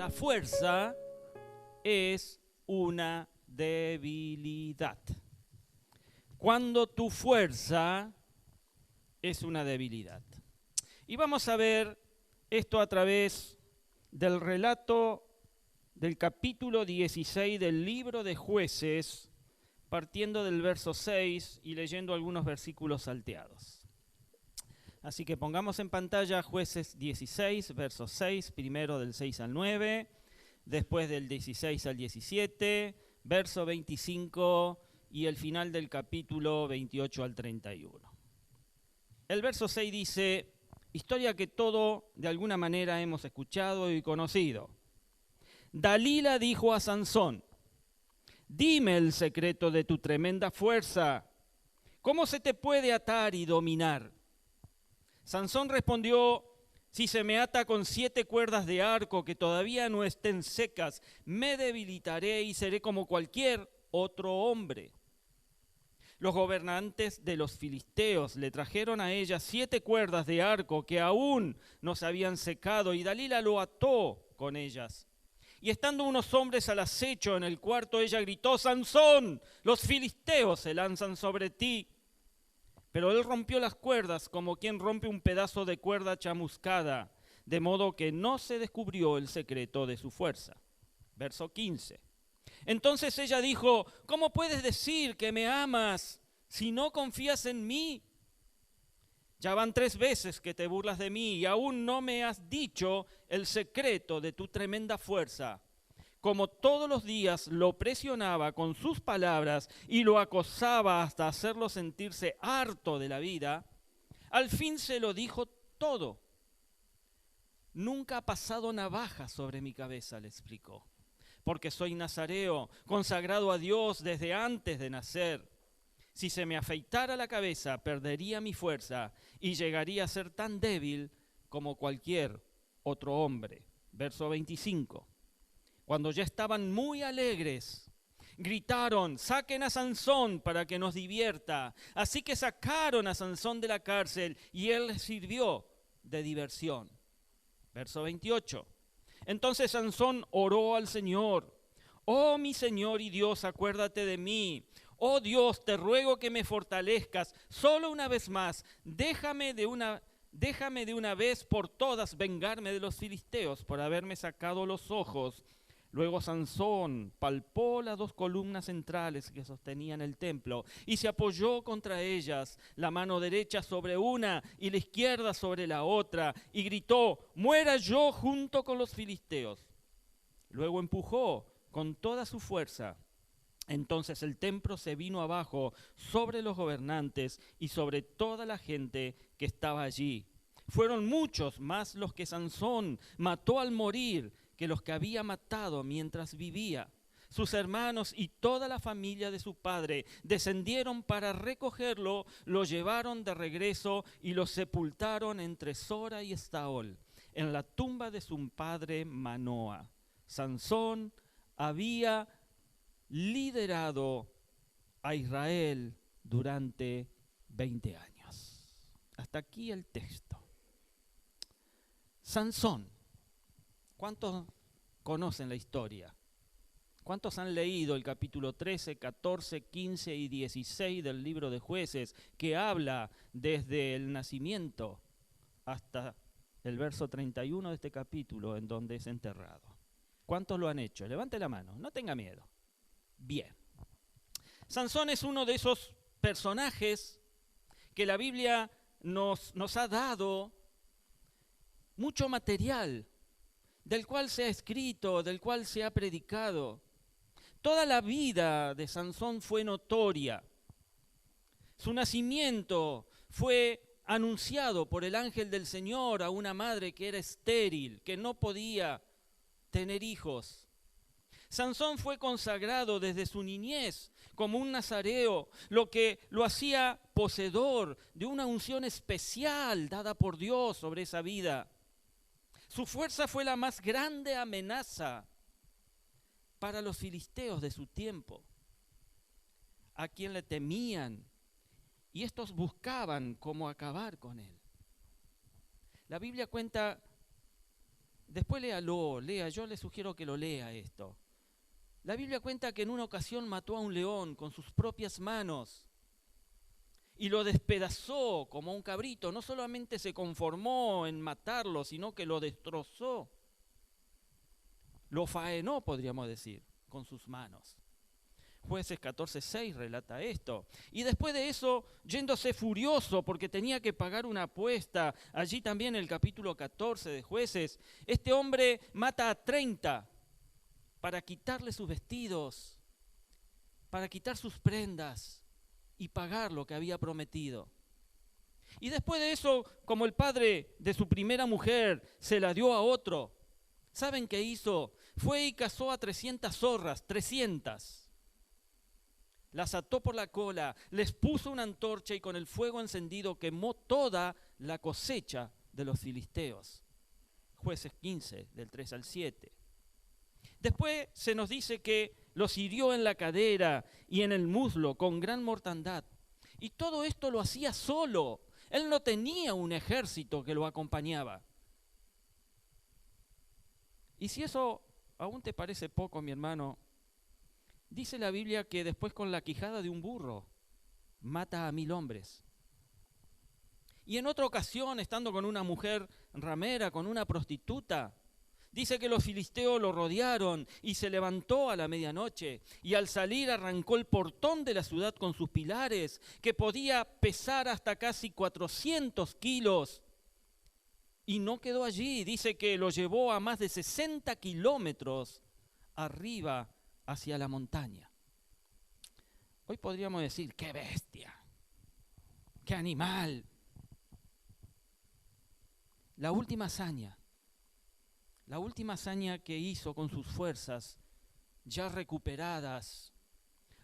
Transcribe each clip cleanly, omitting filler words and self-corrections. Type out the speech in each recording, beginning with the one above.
la fuerza es una debilidad. Cuando tu fuerza es una debilidad. Y vamos a ver esto a través del relato del capítulo 16 del libro de Jueces, partiendo del verso 6 y leyendo algunos versículos salteados. Así que pongamos en pantalla Jueces 16, verso 6, primero del 6 al 9, después del 16 al 17, verso 25 y el final del capítulo 28 al 31. El verso 6 dice, historia que todo de alguna manera hemos escuchado y conocido. Dalila dijo a Sansón, dime el secreto de tu tremenda fuerza, ¿cómo se te puede atar y dominar? Sansón respondió, si se me ata con 7 cuerdas de arco que todavía no estén secas, me debilitaré y seré como cualquier otro hombre. Los gobernantes de los filisteos le trajeron a ella 7 cuerdas de arco que aún no se habían secado, y Dalila lo ató con ellas. Y estando unos hombres al acecho en el cuarto, ella gritó, Sansón, los filisteos se lanzan sobre ti. Pero él rompió las cuerdas como quien rompe un pedazo de cuerda chamuscada, de modo que no se descubrió el secreto de su fuerza. Verso 15. Entonces ella dijo, ¿cómo puedes decir que me amas si no confías en mí? Ya van 3 veces que te burlas de mí y aún no me has dicho el secreto de tu tremenda fuerza. Como todos los días lo presionaba con sus palabras y lo acosaba hasta hacerlo sentirse harto de la vida, al fin se lo dijo todo. Nunca ha pasado navaja sobre mi cabeza, le explicó, porque soy nazareo, consagrado a Dios desde antes de nacer. Si se me afeitara la cabeza, perdería mi fuerza y llegaría a ser tan débil como cualquier otro hombre. Verso 25. Cuando ya estaban muy alegres, gritaron, saquen a Sansón para que nos divierta. Así que sacaron a Sansón de la cárcel y él les sirvió de diversión. Verso 28. Entonces Sansón oró al Señor. Oh mi Señor y Dios, acuérdate de mí. Oh Dios, te ruego que me fortalezcas. Solo una vez más, déjame de una vez por todas vengarme de los filisteos por haberme sacado los ojos. Luego Sansón palpó las 2 columnas centrales que sostenían el templo y se apoyó contra ellas, la mano derecha sobre una y la izquierda sobre la otra, y gritó, muera yo junto con los filisteos. Luego empujó con toda su fuerza. Entonces el templo se vino abajo sobre los gobernantes y sobre toda la gente que estaba allí. Fueron muchos más los que Sansón mató al morir que los que había matado mientras vivía. Sus hermanos y toda la familia de su padre descendieron para recogerlo, lo llevaron de regreso y lo sepultaron entre Sora y Estaol, en la tumba de su padre Manoa. Sansón había liderado a Israel durante 20 años. Hasta aquí el texto. Sansón. ¿Cuántos conocen la historia? ¿Cuántos han leído el capítulo 13, 14, 15 y 16 del libro de Jueces, que habla desde el nacimiento hasta el verso 31 de este capítulo en donde es enterrado? ¿Cuántos lo han hecho? Levante la mano, no tenga miedo. Bien. Sansón es uno de esos personajes que la Biblia nos ha dado mucho material, del cual se ha escrito, del cual se ha predicado. Toda la vida de Sansón fue notoria. Su nacimiento fue anunciado por el ángel del Señor a una madre que era estéril, que no podía tener hijos. Sansón fue consagrado desde su niñez como un nazareo, lo que lo hacía poseedor de una unción especial dada por Dios sobre esa vida. Su fuerza fue la más grande amenaza para los filisteos de su tiempo, a quien le temían, y estos buscaban cómo acabar con él. La Biblia cuenta Después lea, yo le sugiero que lo lea esto. La Biblia cuenta que en una ocasión mató a un león con sus propias manos y lo despedazó como un cabrito. No solamente se conformó en matarlo, sino que lo destrozó. Lo faenó, podríamos decir, con sus manos. Jueces 14:6 relata esto. Y después de eso, yéndose furioso porque tenía que pagar una apuesta, allí también el capítulo 14 de Jueces, este hombre mata a 30 para quitarle sus vestidos, para quitar sus prendas y pagar lo que había prometido. Y después de eso, como el padre de su primera mujer se la dio a otro, ¿saben qué hizo? Fue y cazó a 300 zorras, 300. Las ató por la cola, les puso una antorcha y con el fuego encendido quemó toda la cosecha de los filisteos. Jueces 15, del 3 al 7. Después se nos dice que los hirió en la cadera y en el muslo con gran mortandad. Y todo esto lo hacía solo. Él no tenía un ejército que lo acompañaba. Y si eso aún te parece poco, mi hermano, dice la Biblia que después con la quijada de un burro mata a 1000 hombres. Y en otra ocasión, estando con una mujer ramera, con una prostituta, dice que los filisteos lo rodearon y se levantó a la medianoche y al salir arrancó el portón de la ciudad con sus pilares, que podía pesar hasta casi 400 kilos. Y no quedó allí, dice que lo llevó a más de 60 kilómetros arriba hacia la montaña. Hoy podríamos decir, ¡qué bestia! ¡Qué animal! La última hazaña que hizo con sus fuerzas ya recuperadas,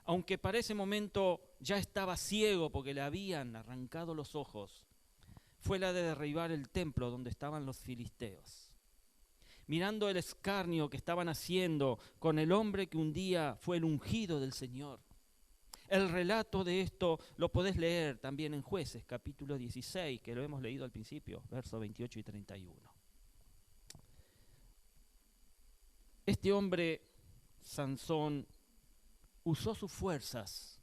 aunque para ese momento ya estaba ciego porque le habían arrancado los ojos, fue la de derribar el templo donde estaban los filisteos. Mirando el escarnio que estaban haciendo con el hombre que un día fue el ungido del Señor. El relato de esto lo podés leer también en Jueces, capítulo 16, que lo hemos leído al principio, versos 28 y 31. Este hombre, Sansón, usó sus fuerzas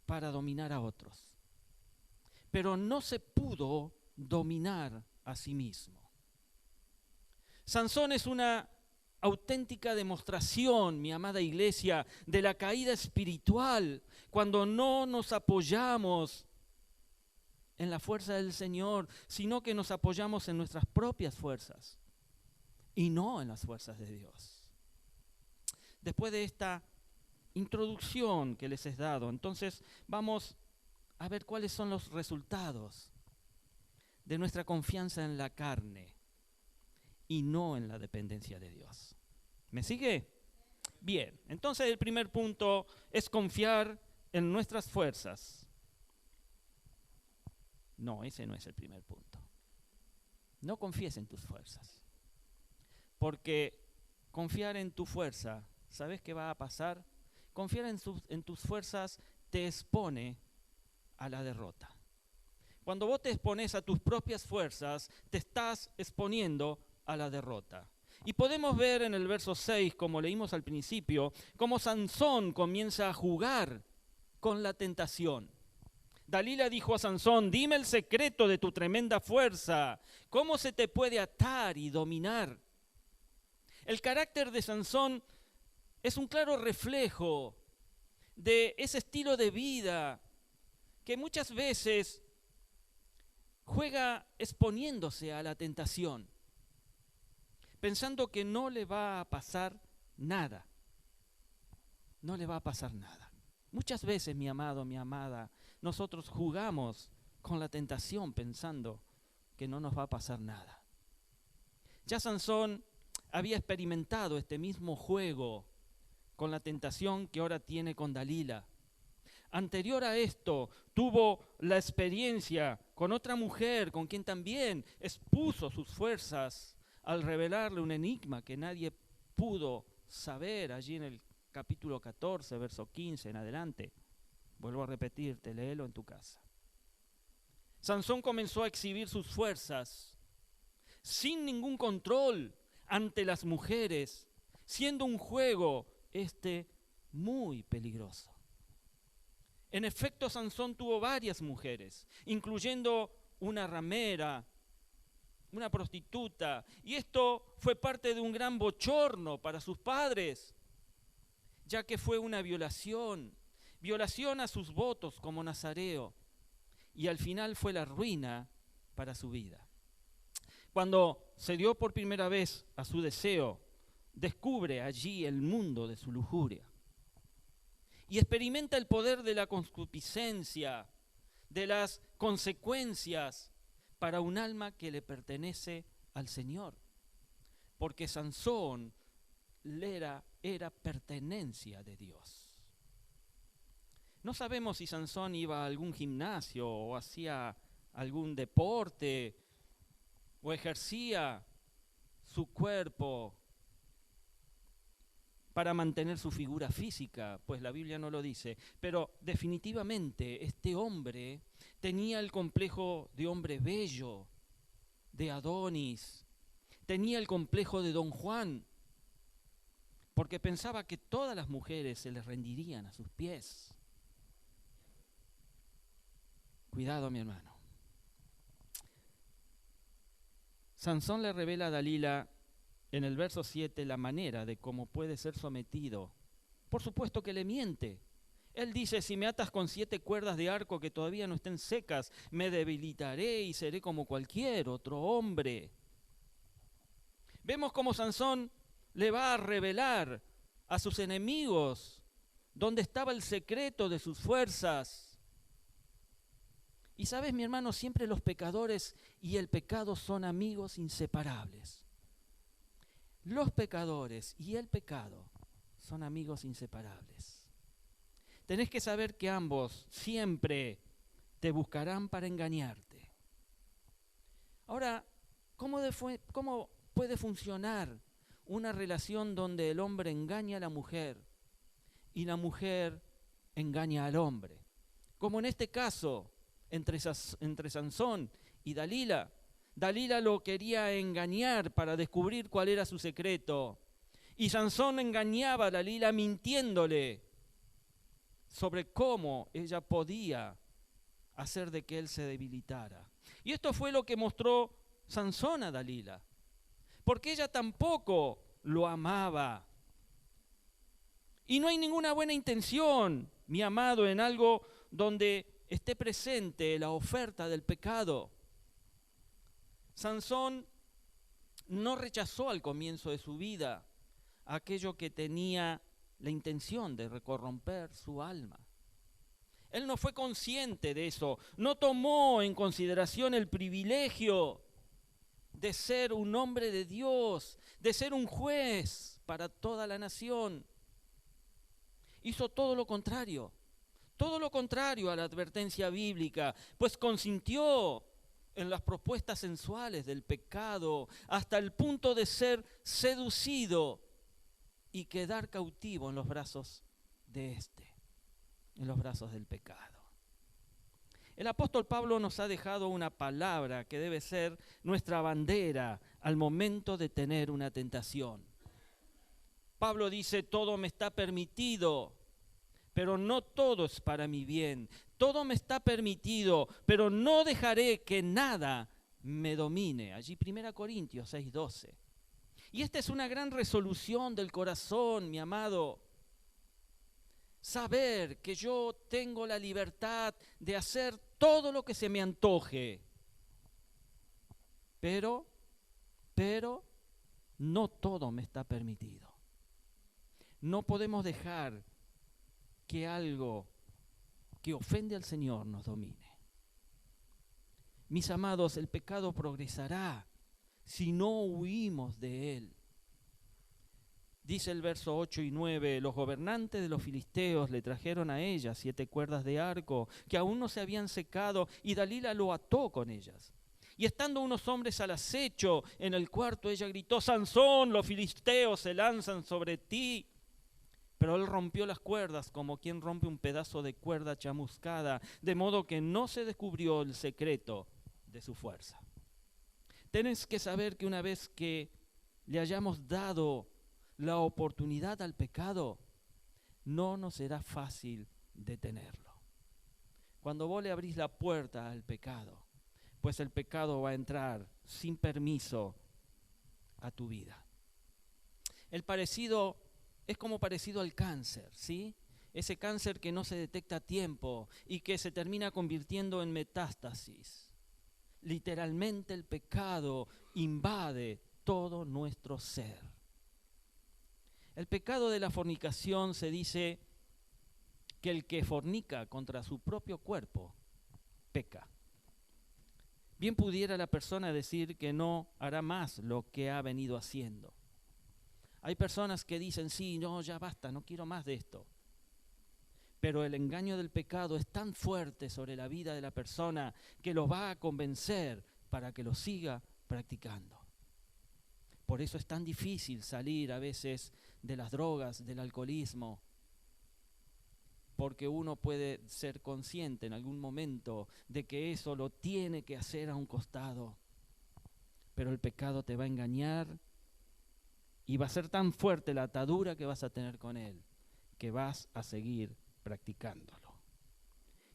para dominar a otros, pero no se pudo dominar a sí mismo. Sansón es una auténtica demostración, mi amada iglesia, de la caída espiritual, cuando no nos apoyamos en la fuerza del Señor, sino que nos apoyamos en nuestras propias fuerzas y no en las fuerzas de Dios. Después de esta introducción que les he dado, entonces vamos a ver cuáles son los resultados de nuestra confianza en la carne y no en la dependencia de Dios. ¿Me sigue? Bien, entonces el primer punto es confiar en nuestras fuerzas. No, ese no es el primer punto. No confíes en tus fuerzas. Porque confiar en tu fuerza, ¿sabes qué va a pasar? Confiar en tus fuerzas te expone a la derrota. Cuando vos te expones a tus propias fuerzas, te estás exponiendo a la derrota. Y podemos ver en el verso 6, como leímos al principio, cómo Sansón comienza a jugar con la tentación. Dalila dijo a Sansón, dime el secreto de tu tremenda fuerza, ¿cómo se te puede atar y dominar? El carácter de Sansón es un claro reflejo de ese estilo de vida que muchas veces juega exponiéndose a la tentación, pensando que no le va a pasar nada. No le va a pasar nada. Muchas veces, mi amado, mi amada, nosotros jugamos con la tentación pensando que no nos va a pasar nada. Ya Sansón había experimentado este mismo juego con la tentación que ahora tiene con Dalila. Anterior a esto, tuvo la experiencia con otra mujer con quien también expuso sus fuerzas al revelarle un enigma que nadie pudo saber allí en el capítulo 14, verso 15 en adelante. Vuelvo a repetirte, léelo en tu casa. Sansón comenzó a exhibir sus fuerzas, sin ningún control ante las mujeres, siendo un juego muy peligroso. En efecto, Sansón tuvo varias mujeres, incluyendo una ramera, una prostituta, y esto fue parte de un gran bochorno para sus padres, ya que fue una violación a sus votos como nazareo, y al final fue la ruina para su vida. Cuando se dio por primera vez a su deseo, descubre allí el mundo de su lujuria y experimenta el poder de la concupiscencia, de las consecuencias para un alma que le pertenece al Señor, porque Sansón era pertenencia de Dios. No sabemos si Sansón iba a algún gimnasio o hacía algún deporte o ejercía su cuerpo para mantener su figura física, pues la Biblia no lo dice, pero definitivamente este hombre tenía el complejo de hombre bello, de Adonis, tenía el complejo de Don Juan, porque pensaba que todas las mujeres se les rendirían a sus pies. Cuidado, mi hermano. Sansón le revela a Dalila en el verso 7 la manera de cómo puede ser sometido. Por supuesto que le miente. Él dice, si me atas con 7 cuerdas de arco que todavía no estén secas, me debilitaré y seré como cualquier otro hombre. Vemos cómo Sansón le va a revelar a sus enemigos dónde estaba el secreto de sus fuerzas. Y sabes, mi hermano, siempre los pecadores y el pecado son amigos inseparables. Los pecadores y el pecado son amigos inseparables. Tenés que saber que ambos siempre te buscarán para engañarte. Ahora, ¿cómo puede funcionar una relación donde el hombre engaña a la mujer y la mujer engaña al hombre? Como en este caso, entre Sansón y Dalila. Dalila lo quería engañar para descubrir cuál era su secreto. Y Sansón engañaba a Dalila mintiéndole sobre cómo ella podía hacer de que él se debilitara. Y esto fue lo que mostró Sansón a Dalila, porque ella tampoco lo amaba. Y no hay ninguna buena intención, mi amado, en algo donde esté presente la oferta del pecado. Sansón no rechazó al comienzo de su vida aquello que tenía la intención de corromper su alma. Él no fue consciente de eso, no tomó en consideración el privilegio de ser un hombre de Dios, de ser un juez para toda la nación. Hizo todo lo contrario a la advertencia bíblica, pues consintió en las propuestas sensuales del pecado hasta el punto de ser seducido y quedar cautivo en los brazos en los brazos del pecado. El apóstol Pablo nos ha dejado una palabra que debe ser nuestra bandera al momento de tener una tentación. Pablo dice, todo me está permitido, pero no todo es para mi bien. Todo me está permitido, pero no dejaré que nada me domine. Allí 1 Corintios 6:12. Y esta es una gran resolución del corazón, mi amado. Saber que yo tengo la libertad de hacer todo lo que se me antoje. Pero no todo me está permitido. No podemos dejar que algo que ofende al Señor nos domine. Mis amados, el pecado progresará si no huimos de él. Dice el verso 8 y 9, los gobernantes de los filisteos le trajeron a ella 7 cuerdas de arco que aún no se habían secado, y Dalila lo ató con ellas. Y estando unos hombres al acecho en el cuarto, ella gritó, Sansón, los filisteos se lanzan sobre ti. Pero él rompió las cuerdas como quien rompe un pedazo de cuerda chamuscada, de modo que no se descubrió el secreto de su fuerza. Tenés que saber que una vez que le hayamos dado la oportunidad al pecado, no nos será fácil detenerlo. Cuando vos le abrís la puerta al pecado, pues el pecado va a entrar sin permiso a tu vida. El parecido es como parecido al cáncer, ¿sí? Ese cáncer que no se detecta a tiempo y que se termina convirtiendo en metástasis. Literalmente el pecado invade todo nuestro ser. El pecado de la fornicación se dice que el que fornica contra su propio cuerpo peca. Bien pudiera la persona decir que no hará más lo que ha venido haciendo. Hay personas que dicen, sí, no, ya basta, no quiero más de esto. Pero el engaño del pecado es tan fuerte sobre la vida de la persona que lo va a convencer para que lo siga practicando. Por eso es tan difícil salir a veces de las drogas, del alcoholismo, porque uno puede ser consciente en algún momento de que eso lo tiene que hacer a un costado. Pero el pecado te va a engañar y va a ser tan fuerte la atadura que vas a tener con él, que vas a seguir practicándolo.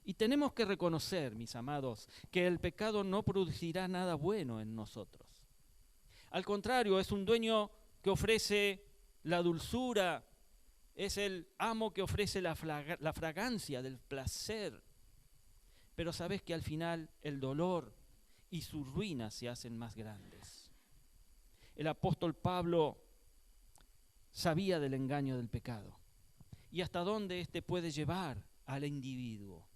Y tenemos que reconocer, mis amados, que el pecado no producirá nada bueno en nosotros. Al contrario, es un dueño que ofrece la dulzura, es el amo que ofrece la fragancia del placer. Pero sabes que al final el dolor y su ruina se hacen más grandes. El apóstol Pablo sabía del engaño del pecado y hasta dónde éste puede llevar al individuo.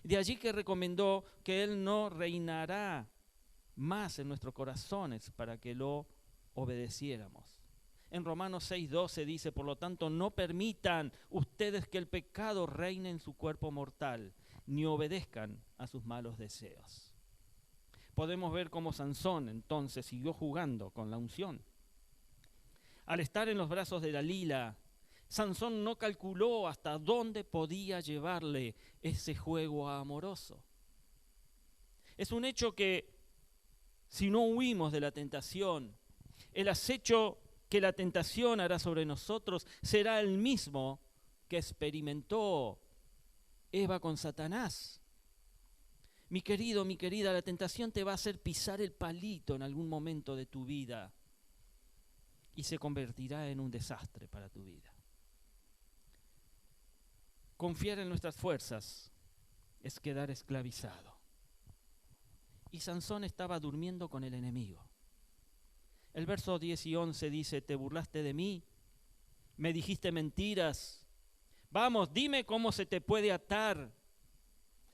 De allí que recomendó que él no reinará más en nuestros corazones para que lo obedeciéramos. En Romanos 6:12 dice, por lo tanto, no permitan ustedes que el pecado reine en su cuerpo mortal, ni obedezcan a sus malos deseos. Podemos ver cómo Sansón entonces siguió jugando con la unción. Al estar en los brazos de Dalila, Sansón no calculó hasta dónde podía llevarle ese juego amoroso. Es un hecho que si no huimos de la tentación, el acecho que la tentación hará sobre nosotros será el mismo que experimentó Eva con Satanás. Mi querido, mi querida, la tentación te va a hacer pisar el palito en algún momento de tu vida y se convertirá en un desastre para tu vida. Confiar en nuestras fuerzas es quedar esclavizado. Y Sansón estaba durmiendo con el enemigo. El verso 10 y 11 dice, te burlaste de mí, me dijiste mentiras. Vamos, dime cómo se te puede atar.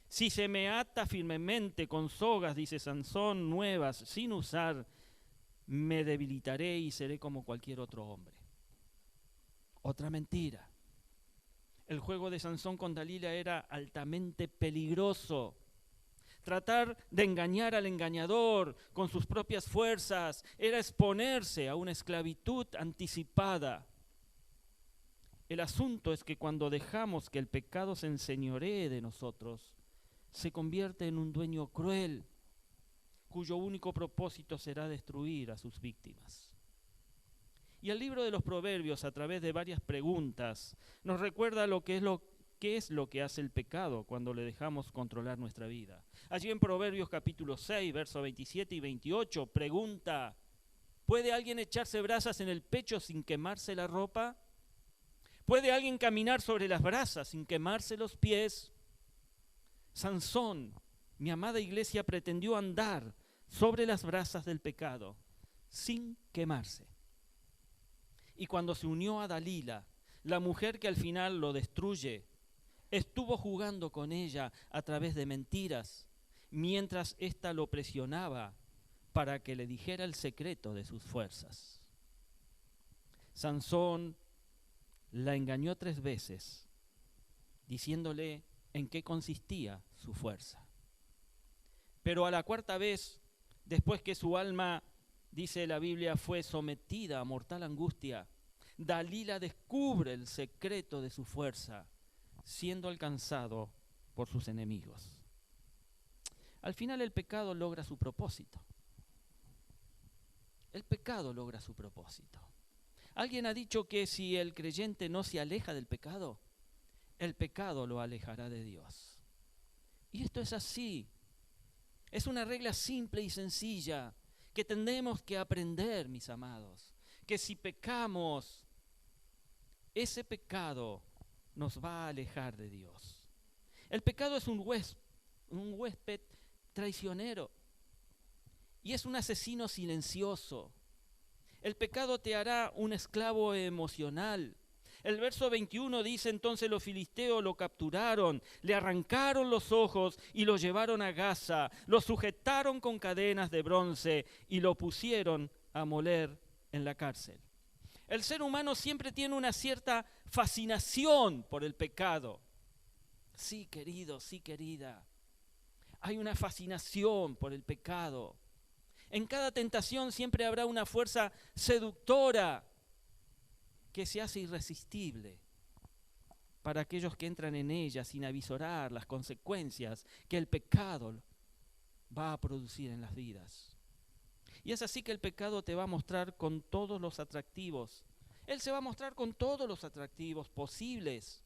Si se me ata firmemente con sogas, dice Sansón, nuevas, sin usar, me debilitaré y seré como cualquier otro hombre. Otra mentira. El juego de Sansón con Dalila era altamente peligroso. Tratar de engañar al engañador con sus propias fuerzas era exponerse a una esclavitud anticipada. El asunto es que cuando dejamos que el pecado se enseñoree de nosotros, se convierte en un dueño cruel, cuyo único propósito será destruir a sus víctimas. Y el libro de los Proverbios, a través de varias preguntas, nos recuerda qué es lo que hace el pecado cuando le dejamos controlar nuestra vida. Allí en Proverbios capítulo 6, versos 27 y 28, pregunta, ¿puede alguien echarse brasas en el pecho sin quemarse la ropa? ¿Puede alguien caminar sobre las brasas sin quemarse los pies? Sansón, mi amada iglesia, pretendió andar sobre las brasas del pecado sin quemarse. Y cuando se unió a Dalila, la mujer que al final lo destruye, estuvo jugando con ella a través de mentiras, mientras ésta lo presionaba para que le dijera el secreto de sus fuerzas. Sansón la engañó 3 veces, diciéndole en qué consistía su fuerza. Pero a la 4ª vez, después que su alma, dice la Biblia, fue sometida a mortal angustia, Dalila descubre el secreto de su fuerza, siendo alcanzado por sus enemigos. Al final el pecado logra su propósito. el pecado logra su propósito. Alguien ha dicho que si el creyente no se aleja del pecado, el pecado lo alejará de Dios. Y esto es así. Es una regla simple y sencilla que tenemos que aprender, mis amados. Que si pecamos, ese pecado nos va a alejar de Dios. El pecado es un huésped traicionero y es un asesino silencioso. El pecado te hará un esclavo emocional. El verso 21 dice: entonces los filisteos lo capturaron, le arrancaron los ojos y lo llevaron a Gaza, lo sujetaron con cadenas de bronce y lo pusieron a moler en la cárcel. El ser humano siempre tiene una cierta fascinación por el pecado. Sí, querido, sí, querida. Hay una fascinación por el pecado. En cada tentación siempre habrá una fuerza seductora que se hace irresistible para aquellos que entran en ella sin avisorar las consecuencias que el pecado va a producir en las vidas. Y es así que el pecado te va a mostrar con todos los atractivos. Él se va a mostrar con todos los atractivos posibles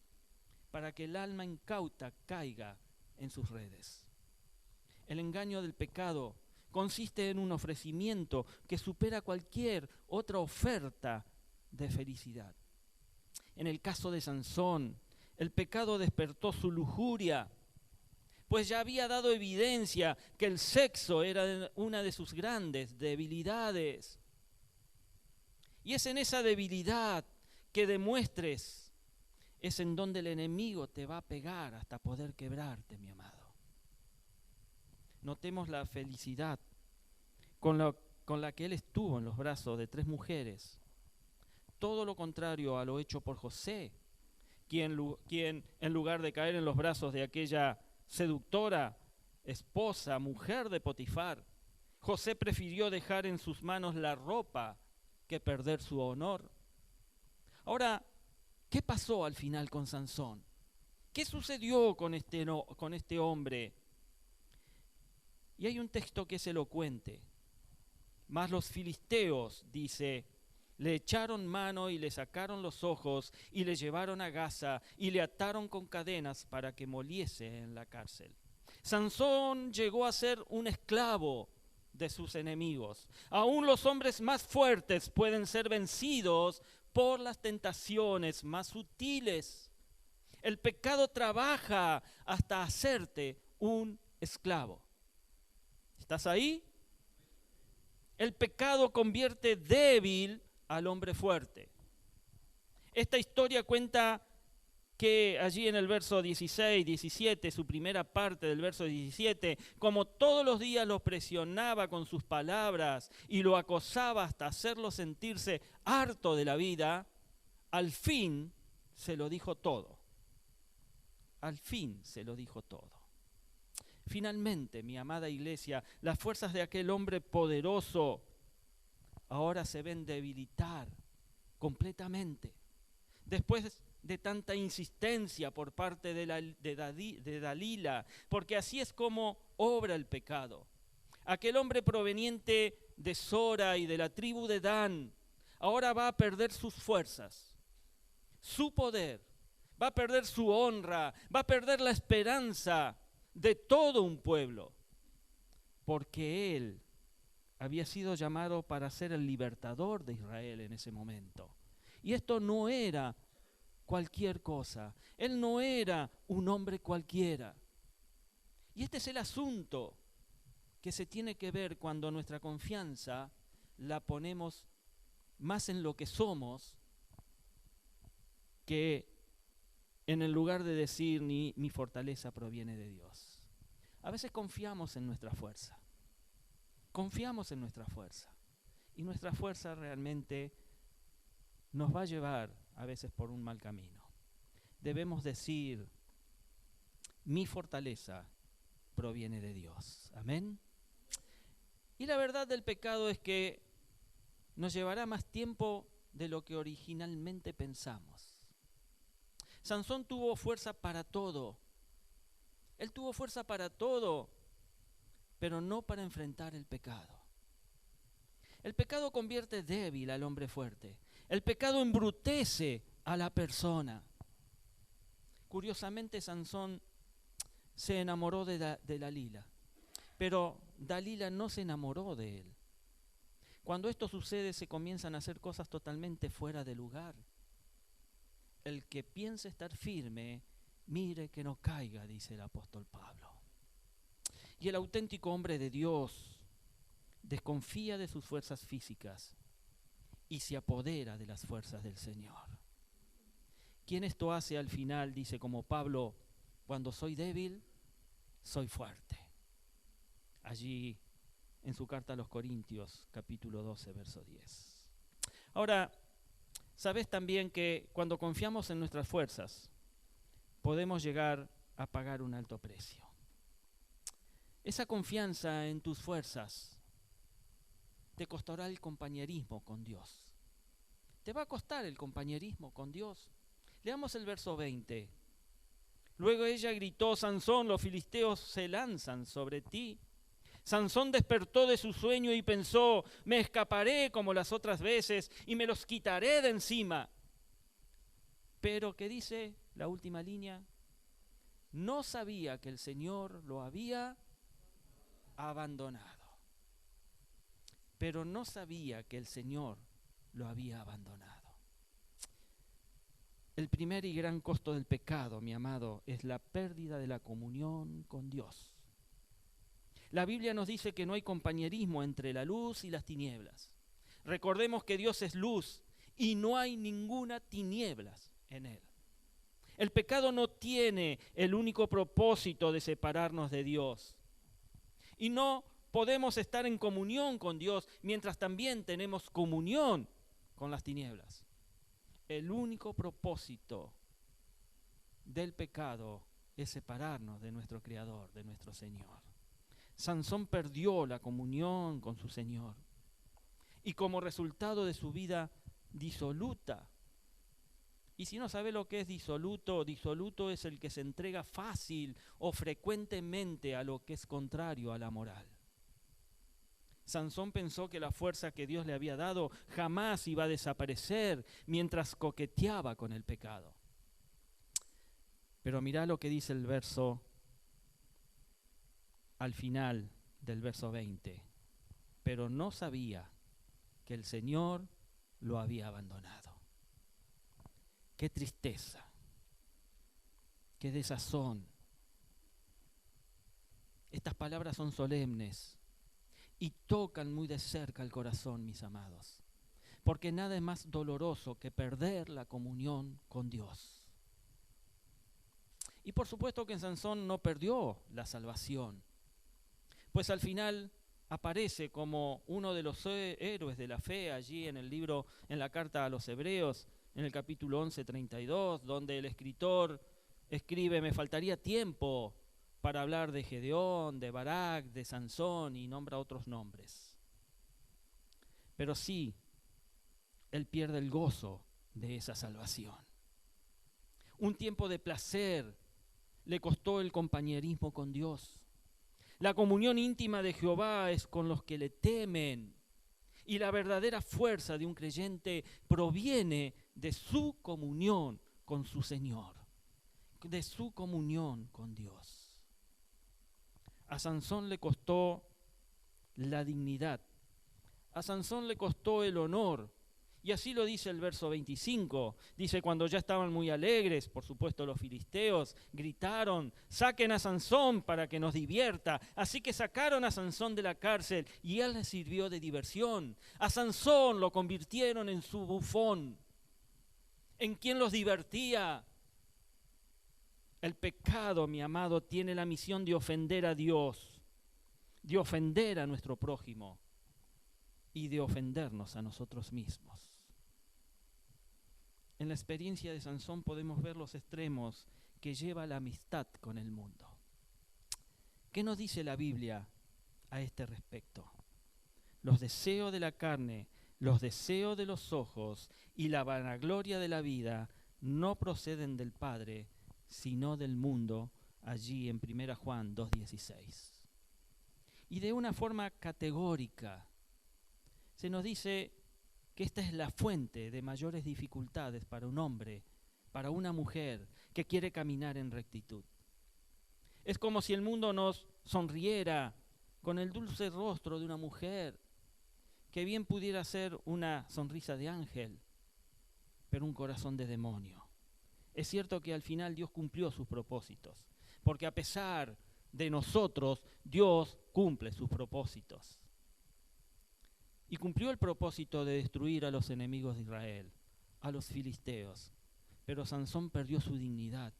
para que el alma incauta caiga en sus redes. El engaño del pecado consiste en un ofrecimiento que supera cualquier otra oferta de felicidad. En el caso de Sansón, el pecado despertó su lujuria, pues ya había dado evidencia que el sexo era una de sus grandes debilidades. Y es en esa debilidad que demuestres, es en donde el enemigo te va a pegar hasta poder quebrarte, mi amado. Notemos la felicidad con la que él estuvo en los brazos de 3 mujeres. Todo lo contrario a lo hecho por José, quien en lugar de caer en los brazos de aquella seductora esposa, mujer de Potifar, José prefirió dejar en sus manos la ropa que perder su honor. Ahora, ¿qué pasó al final con Sansón? ¿Qué sucedió con este hombre? Y hay un texto que es elocuente. Mas los filisteos, dice, le echaron mano y le sacaron los ojos y le llevaron a Gaza y le ataron con cadenas para que moliese en la cárcel. Sansón llegó a ser un esclavo de sus enemigos. Aún los hombres más fuertes pueden ser vencidos por las tentaciones más sutiles. El pecado trabaja hasta hacerte un esclavo. ¿Estás ahí? El pecado convierte débil al hombre fuerte. Esta historia cuenta que allí en el verso 16, 17, su primera parte del verso 17, como todos los días lo presionaba con sus palabras y lo acosaba hasta hacerlo sentirse harto de la vida, al fin se lo dijo todo. Al fin se lo dijo todo. Finalmente, mi amada iglesia, las fuerzas de aquel hombre poderoso ahora se ven debilitar completamente. Después de tanta insistencia por parte de Dalila, porque así es como obra el pecado. Aquel hombre proveniente de Sora y de la tribu de Dan, ahora va a perder sus fuerzas, su poder, va a perder su honra, va a perder la esperanza de todo un pueblo, porque él había sido llamado para ser el libertador de Israel en ese momento. Y esto no era cualquier cosa, él no era un hombre cualquiera. Y este es el asunto que se tiene que ver cuando nuestra confianza la ponemos más en lo que somos que en el lugar de decir mi fortaleza proviene de Dios. A veces confiamos en nuestra fuerza. Confiamos en nuestra fuerza. Y nuestra fuerza realmente nos va a llevar a veces por un mal camino. Debemos decir, mi fortaleza proviene de Dios. Amén. Y la verdad del pecado es que nos llevará más tiempo de lo que originalmente pensamos. Sansón tuvo fuerza para todo. Él tuvo fuerza para todo, pero no para enfrentar el pecado. El pecado convierte débil al hombre fuerte. El pecado embrutece a la persona. Curiosamente, Sansón se enamoró de Dalila, pero Dalila no se enamoró de él. Cuando esto sucede, se comienzan a hacer cosas totalmente fuera de lugar. El que piense estar firme, mire que no caiga, dice el apóstol Pablo. Y el auténtico hombre de Dios desconfía de sus fuerzas físicas y se apodera de las fuerzas del Señor. Quien esto hace al final, dice como Pablo, cuando soy débil, soy fuerte. Allí en su carta a los Corintios, capítulo 12, verso 10. Ahora, sabes también que cuando confiamos en nuestras fuerzas, podemos llegar a pagar un alto precio. Esa confianza en tus fuerzas te costará el compañerismo con Dios. Te va a costar el compañerismo con Dios. Leamos el verso 20. Luego ella gritó: Sansón, los filisteos se lanzan sobre ti. Sansón despertó de su sueño y pensó: me escaparé como las otras veces y me los quitaré de encima. Pero, ¿qué dice la última línea? No sabía que el Señor lo había abandonado. Pero no sabía que el Señor lo había abandonado. El primer y gran costo del pecado, mi amado, es la pérdida de la comunión con Dios. La Biblia nos dice que no hay compañerismo entre la luz y las tinieblas. Recordemos que Dios es luz y no hay ninguna tinieblas en Él. El pecado no tiene el único propósito de separarnos de Dios. Y no podemos estar en comunión con Dios mientras también tenemos comunión con las tinieblas. El único propósito del pecado es separarnos de nuestro Creador, de nuestro Señor. Sansón perdió la comunión con su Señor y como resultado de su vida disoluta. Y si no sabe lo que es disoluto, disoluto es el que se entrega fácil o frecuentemente a lo que es contrario a la moral. Sansón pensó que la fuerza que Dios le había dado jamás iba a desaparecer mientras coqueteaba con el pecado. Pero mirá lo que dice el verso al final del verso 20. Pero no sabía que el Señor lo había abandonado. Qué tristeza, qué desazón. Estas palabras son solemnes y tocan muy de cerca el corazón, mis amados, porque nada es más doloroso que perder la comunión con Dios. Y por supuesto que Sansón no perdió la salvación, pues al final aparece como uno de los héroes de la fe allí en el libro, en la carta a los Hebreos, en el capítulo 11, 32, donde el escritor escribe: me faltaría tiempo para hablar de Gedeón, de Barak, de Sansón, y nombra otros nombres. Pero sí, él pierde el gozo de esa salvación. Un tiempo de placer le costó el compañerismo con Dios. La comunión íntima de Jehová es con los que le temen. Y la verdadera fuerza de un creyente proviene de su comunión con su Señor, de su comunión con Dios. A Sansón le costó la dignidad, a Sansón le costó el honor, y así lo dice el verso 25. Dice: cuando ya estaban muy alegres, por supuesto los filisteos gritaron: saquen a Sansón para que nos divierta. Así que sacaron a Sansón de la cárcel y él les sirvió de diversión. A Sansón lo convirtieron en su bufón, en quien los divertía. El pecado, mi amado, tiene la misión de ofender a Dios, de ofender a nuestro prójimo y de ofendernos a nosotros mismos. En la experiencia de Sansón podemos ver los extremos que lleva la amistad con el mundo. ¿Qué nos dice la Biblia a este respecto? Los deseos de la carne, los deseos de los ojos y la vanagloria de la vida no proceden del Padre, sino del mundo, allí en 1 Juan 2:16. Y de una forma categórica se nos dice que esta es la fuente de mayores dificultades para un hombre, para una mujer que quiere caminar en rectitud. Es como si el mundo nos sonriera con el dulce rostro de una mujer, que bien pudiera ser una sonrisa de ángel, pero un corazón de demonio. Es cierto que al final Dios cumplió sus propósitos, porque a pesar de nosotros, Dios cumple sus propósitos. Y cumplió el propósito de destruir a los enemigos de Israel, a los filisteos. Pero Sansón perdió su dignidad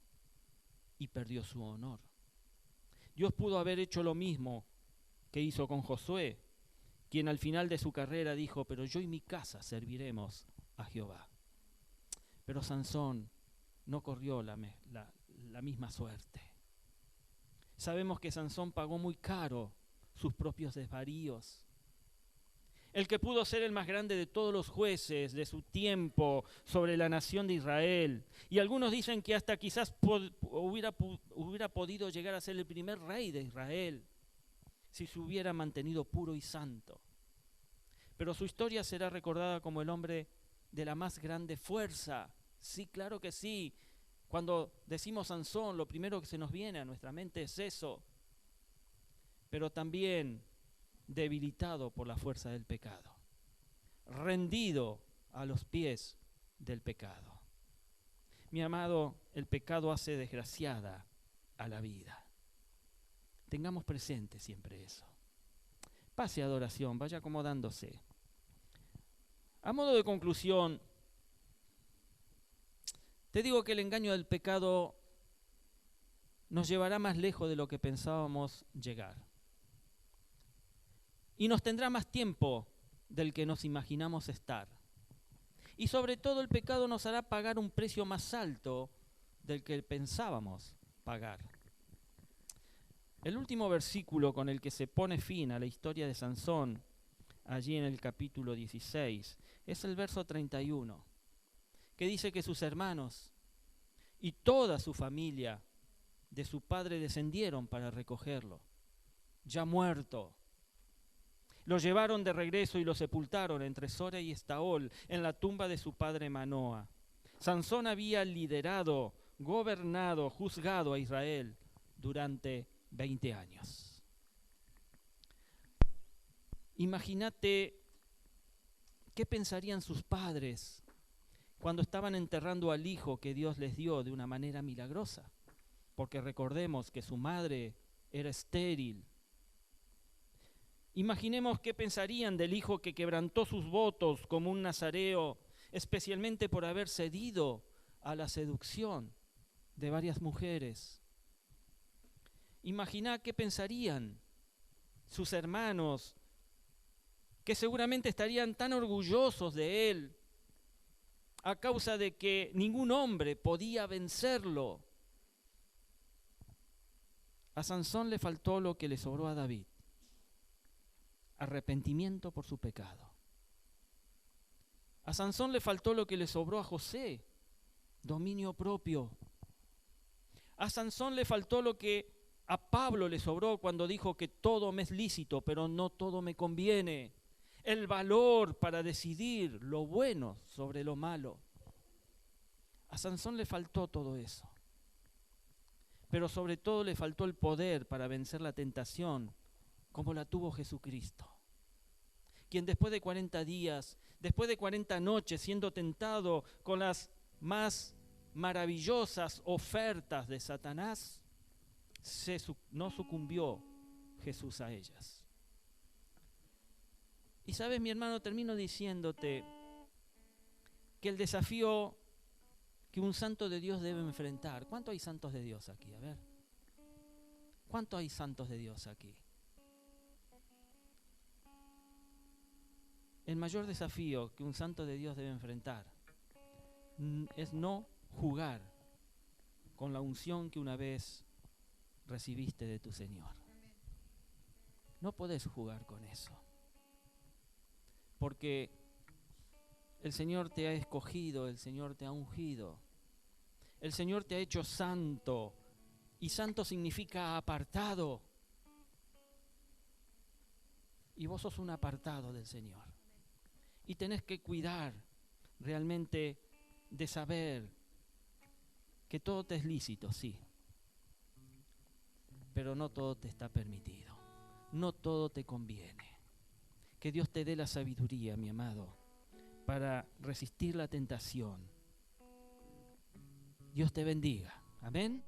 y perdió su honor. Dios pudo haber hecho lo mismo que hizo con Josué, quien al final de su carrera dijo: pero yo y mi casa serviremos a Jehová. Pero Sansón no corrió la misma suerte. Sabemos que Sansón pagó muy caro sus propios desvaríos. El que pudo ser el más grande de todos los jueces de su tiempo sobre la nación de Israel. Y algunos dicen que hasta quizás hubiera podido llegar a ser el primer rey de Israel si se hubiera mantenido puro y santo. Pero su historia será recordada como el hombre de la más grande fuerza. Sí, claro que sí. Cuando decimos Sansón, lo primero que se nos viene a nuestra mente es eso. Pero también debilitado por la fuerza del pecado, rendido a los pies del pecado. Mi amado, el pecado hace desgraciada a la vida. Tengamos presente siempre eso. Pase a adoración, vaya acomodándose. A modo de conclusión, te digo que el engaño del pecado nos llevará más lejos de lo que pensábamos llegar. Y nos tendrá más tiempo del que nos imaginamos estar. Y sobre todo el pecado nos hará pagar un precio más alto del que pensábamos pagar. El último versículo con el que se pone fin a la historia de Sansón, allí en el capítulo 16, es el verso 31, que dice que sus hermanos y toda su familia de su padre descendieron para recogerlo, ya muerto. Lo llevaron de regreso y lo sepultaron entre Sora y Estaol, en la tumba de su padre Manoa. Sansón había liderado, gobernado, juzgado a Israel durante 20 años. Imagínate qué pensarían sus padres cuando estaban enterrando al hijo que Dios les dio de una manera milagrosa, porque recordemos que su madre era estéril. Imaginemos qué pensarían del hijo que quebrantó sus votos como un nazareo, especialmente por haber cedido a la seducción de varias mujeres. Imagina qué pensarían sus hermanos, que seguramente estarían tan orgullosos de él a causa de que ningún hombre podía vencerlo. A Sansón le faltó lo que le sobró a David: arrepentimiento por su pecado. A Sansón le faltó lo que le sobró a José: dominio propio. A Sansón le faltó lo que a Pablo le sobró cuando dijo que todo me es lícito, pero no todo me conviene: el valor para decidir lo bueno sobre lo malo. A Sansón le faltó todo eso, pero sobre todo le faltó el poder para vencer la tentación como la tuvo Jesucristo, quien después de 40 días, después de 40 noches siendo tentado con las más maravillosas ofertas de Satanás, no sucumbió Jesús a ellas. Y sabes, mi hermano, termino diciéndote que el desafío que un santo de Dios debe enfrentar. ¿Cuántos hay santos de Dios aquí? A ver. ¿Cuántos hay santos de Dios aquí? El mayor desafío que un santo de Dios debe enfrentar es no jugar con la unción que una vez recibiste de tu Señor. No podés jugar con eso, porque el Señor te ha escogido, el Señor te ha ungido, el Señor te ha hecho santo, y santo significa apartado, y vos sos un apartado del Señor. Y tenés que cuidar realmente de saber que todo te es lícito, sí, pero no todo te está permitido, no todo te conviene. Que Dios te dé la sabiduría, mi amado, para resistir la tentación. Dios te bendiga. Amén.